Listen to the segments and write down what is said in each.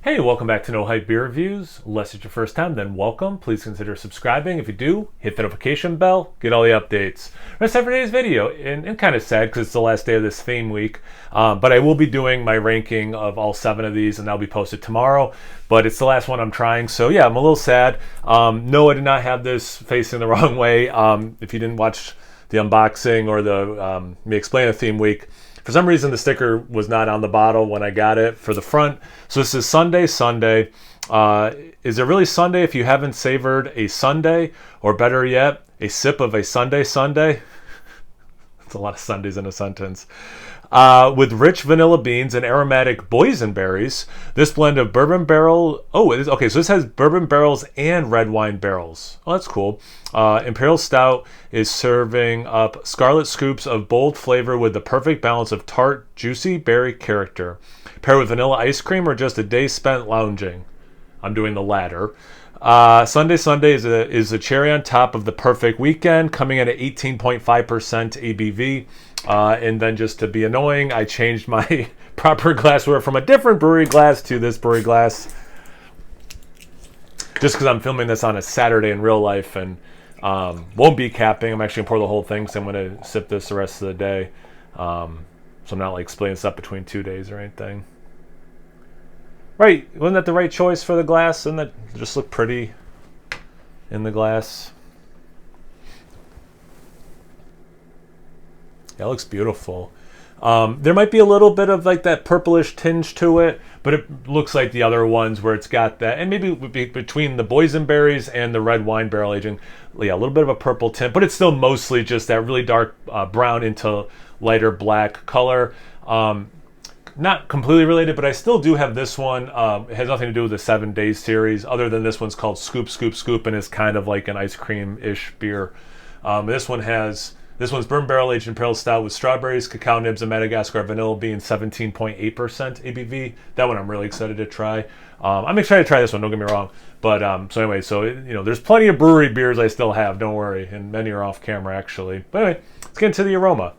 Hey, welcome back to No Hype Beer Reviews. Unless it's your first time, then welcome. Please consider subscribing. If you do, hit the notification bell, get all the updates. That's it for today's video, and kind of sad because it's the last day of this theme week, but I will be doing my ranking of all 7 of these, and that'll be posted tomorrow, but it's the last one I'm trying, so yeah, I'm a little sad. No, I did not have this facing the wrong way. If you didn't watch the unboxing or the me explain the theme week, for some reason, the sticker was not on the bottle when I got it for the front. So this is Sundae. Is it really Sunday if you haven't savored a sundae? Or better yet, a sip of a Sundae? That's a lot of Sundays in a sentence. With rich vanilla beans and aromatic boysenberries, this blend of bourbon barrel... Oh, it is, okay, so this has bourbon barrels and red wine barrels. Oh, that's cool. Imperial Stout is serving up scarlet scoops of bold flavor with the perfect balance of tart, juicy berry character. Pair with vanilla ice cream or just a day spent lounging. I'm doing the latter. Sundae is a cherry on top of the perfect weekend, coming in at 18.5% ABV. And then just to be annoying, I changed my proper glassware from a different Bruery glass to this Bruery glass. Just because I'm filming this on a Saturday in real life and won't be capping. I'm actually going to pour the whole thing, so I'm going to sip this the rest of the day. So I'm not like splitting this up between 2 days or anything. Right, wasn't that the right choice for the glass? And that just look pretty in the glass. Yeah, it looks beautiful. There might be a little bit of like that purplish tinge to it, but it looks like the other ones where it's got that, and maybe between the boysenberries and the red wine barrel aging, yeah, a little bit of a purple tint, but it's still mostly just that really dark brown into lighter black color. Not completely related, but I still do have this one. It has nothing to do with the 7 Days series, other than this one's called Scoop, Scoop, Scoop, and is kind of like an ice cream-ish beer. This one's bourbon barrel aged imperial stout with strawberries, cacao nibs, and Madagascar vanilla bean, 17.8% ABV. That one I'm really excited to try. I'm excited to try this one. Don't get me wrong. But so anyway, there's plenty of Bruery beers I still have. Don't worry, and many are off camera actually. But anyway, let's get into the aroma.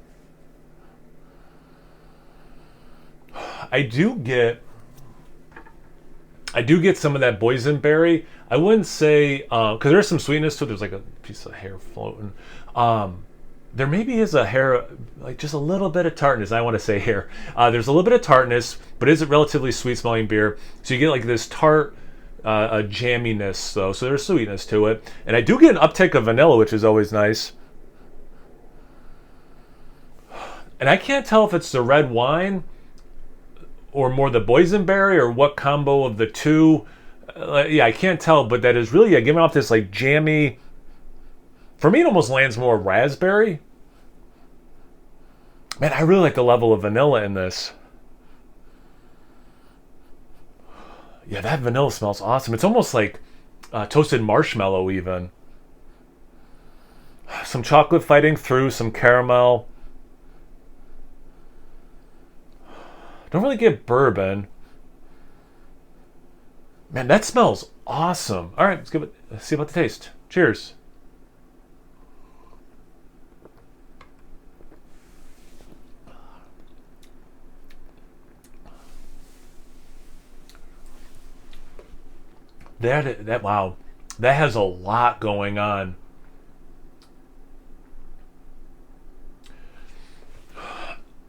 I do get some of that boysenberry. I wouldn't say because there's some sweetness to it. There's like a piece of hair floating. There maybe is a hair, like just a little bit of tartness. I want to say hair. There's a little bit of tartness, but it's a relatively sweet smelling beer. So you get like this tart jamminess though. So there's sweetness to it, and I do get an uptick of vanilla, which is always nice. And I can't tell if it's the red wine or more the boysenberry, or what combo of the two. Yeah, I can't tell, but that is really giving off this like jammy. For me, it almost lands more raspberry. Man, I really like the level of vanilla in this. Yeah, that vanilla smells awesome. It's almost like toasted marshmallow even. Some chocolate fighting through, some caramel. Don't really get bourbon. Man, that smells awesome. All right, let's see about the taste. Cheers. Wow, that has a lot going on.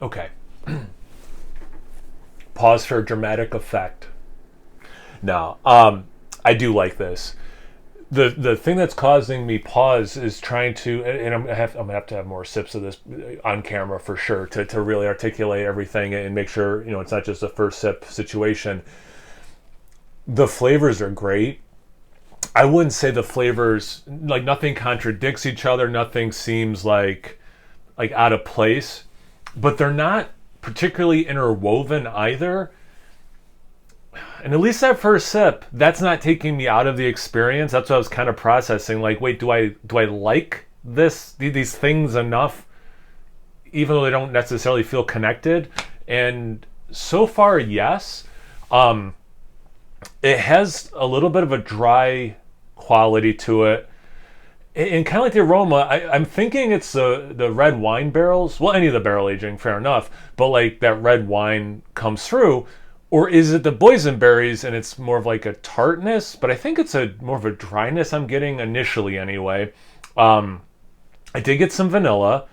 Okay. Pause for dramatic effect. No, I do like this. The thing that's causing me pause is trying to, and I'm gonna have to have more sips of this on camera for sure to really articulate everything and make sure it's not just a first sip situation. The flavors are great. I wouldn't say the flavors, like nothing contradicts each other. Nothing seems like out of place, but they're not particularly interwoven either. And at least that first sip, that's not taking me out of the experience. That's what I was kind of processing. Like, wait, do I like these things enough, even though they don't necessarily feel connected? And so far, yes. It has a little bit of a dry quality to it. And kind of like the aroma, I'm thinking it's the red wine barrels. Well, any of the barrel aging, fair enough. But like that red wine comes through. Or is it the boysenberries and it's more of like a tartness? But I think it's a more of a dryness I'm getting initially anyway. I did get some vanilla.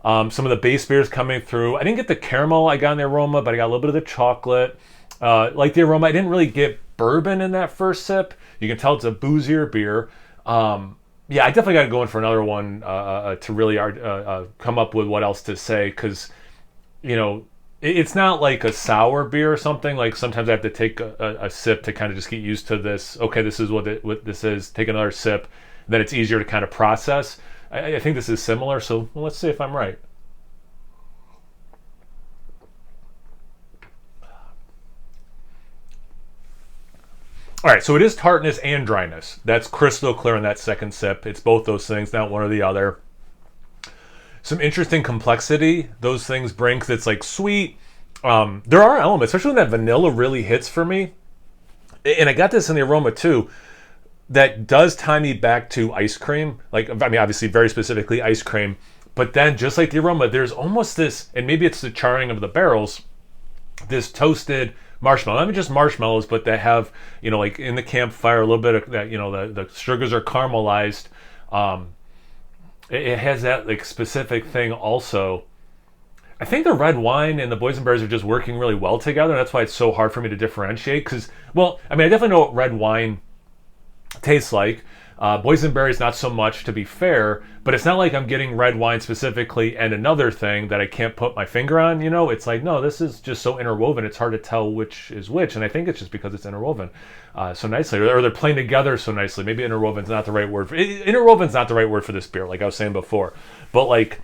Some of the base beers coming through. I didn't get the caramel I got in the aroma, but I got a little bit of the chocolate. Like the aroma, I didn't really get bourbon in that first sip. You can tell it's a boozier beer. Yeah, I definitely got to go in for another one to really come up with what else to say, because, you know, it's not like a sour beer or something. Like sometimes I have to take a sip to kind of just get used to this. Okay, this is what this is. Take another sip. Then it's easier to kind of process. I think this is similar, so let's see if I'm right. All right, so it is tartness and dryness. That's crystal clear in that second sip. It's both those things, not one or the other. Some interesting complexity those things bring, because it's like sweet. There are elements, especially when that vanilla really hits for me. And I got this in the aroma too. That does tie me back to ice cream. Like, I mean, obviously very specifically ice cream. But then just like the aroma, there's almost this, and maybe it's the charring of the barrels, this toasted marshmallow. Not just marshmallows, but they have, you know, like in the campfire, a little bit of that, you know, the sugars are caramelized. It has that like specific thing also. I think the red wine and the boysenberries are just working really well together. And that's why it's so hard for me to differentiate. Because, well, I mean, I definitely know what red wine tastes like. Boysenberries not so much, to be fair, but it's not like I'm getting red wine specifically and another thing that I can't put my finger on, you know. It's like, no, this is just so interwoven, it's hard to tell which is which. And I think it's just because it's interwoven so nicely, or they're playing together so nicely. Maybe interwoven's not the right word for interwoven's not the right word for this beer, like I was saying before. But like,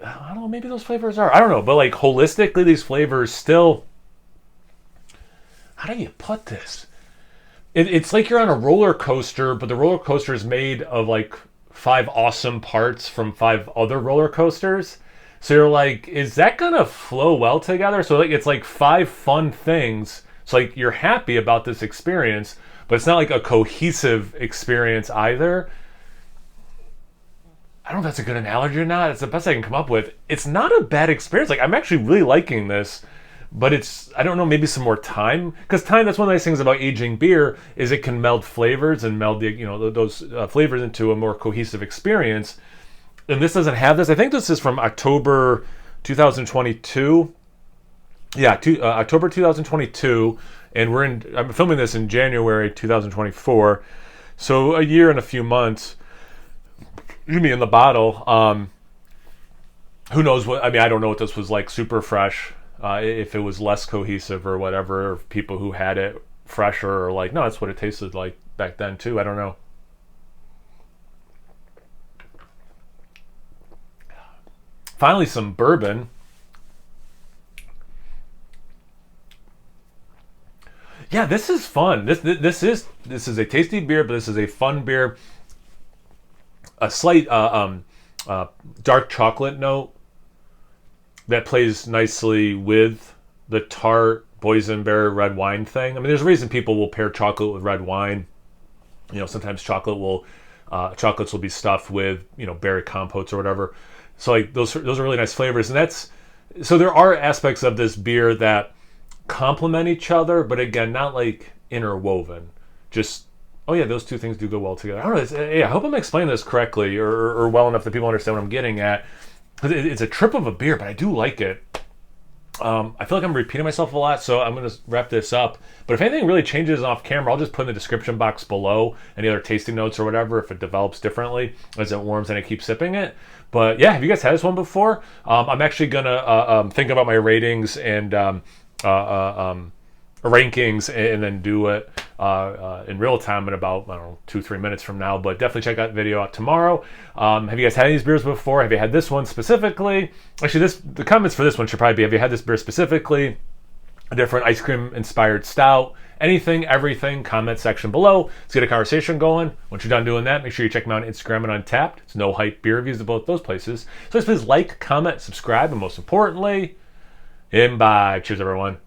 I don't know, maybe those flavors are, I don't know, but like holistically these flavors still, how do you put this? It's like you're on a roller coaster, but the roller coaster is made of like 5 awesome parts from 5 other roller coasters. So you're like, is that gonna flow well together? So like it's like 5 fun things. So like you're happy about this experience, but it's not like a cohesive experience either. I don't know if that's a good analogy or not. It's the best I can come up with. It's not a bad experience. Like I'm actually really liking this. But it's, I don't know, maybe some more time. Because time, that's one of the nice things about aging beer, is it can meld flavors and meld the, you know, those flavors into a more cohesive experience. And this doesn't have this. I think this is from October 2022. Yeah, October 2022. And I'm filming this in January 2024. So a year and a few months. You mean in the bottle. Who knows what, I mean, I don't know what this was like super fresh. If it was less cohesive or whatever, or people who had it fresher or like, no, that's what it tasted like back then too. I don't know. Finally, some bourbon. Yeah, this is fun. This is a tasty beer, but this is a fun beer. A slight dark chocolate note that plays nicely with the tart boysenberry red wine thing. I mean, there's a reason people will pair chocolate with red wine. You know, sometimes chocolates will be stuffed with, you know, berry compotes or whatever. So like those are really nice flavors, and so there are aspects of this beer that complement each other, but again, not like interwoven. Just, oh yeah, those two things do go well together. I don't know. I hope I'm explaining this correctly or well enough that people understand what I'm getting at. It's a trip of a beer, but I do like it. I feel like I'm repeating myself a lot, so I'm going to wrap this up. But if anything really changes off camera, I'll just put in the description box below any other tasting notes or whatever if it develops differently as it warms and I keep sipping it. But yeah, have you guys had this one before? I'm actually going to think about my ratings and rankings and then do it in real time in about, I don't know, 2-3 minutes from now. But definitely check that video out tomorrow. Have you guys had these beers before? Have you had this one specifically? Actually, the comments for this one should probably be, have you had this beer specifically? A different ice cream inspired stout? Anything, everything, comment section below. Let's get a conversation going. Once you're done doing that, make sure you check me out on Instagram and Untapped. It's No Hype Beer Reviews at both those places. So please like, comment, subscribe, and most importantly, imbibe. Cheers, everyone.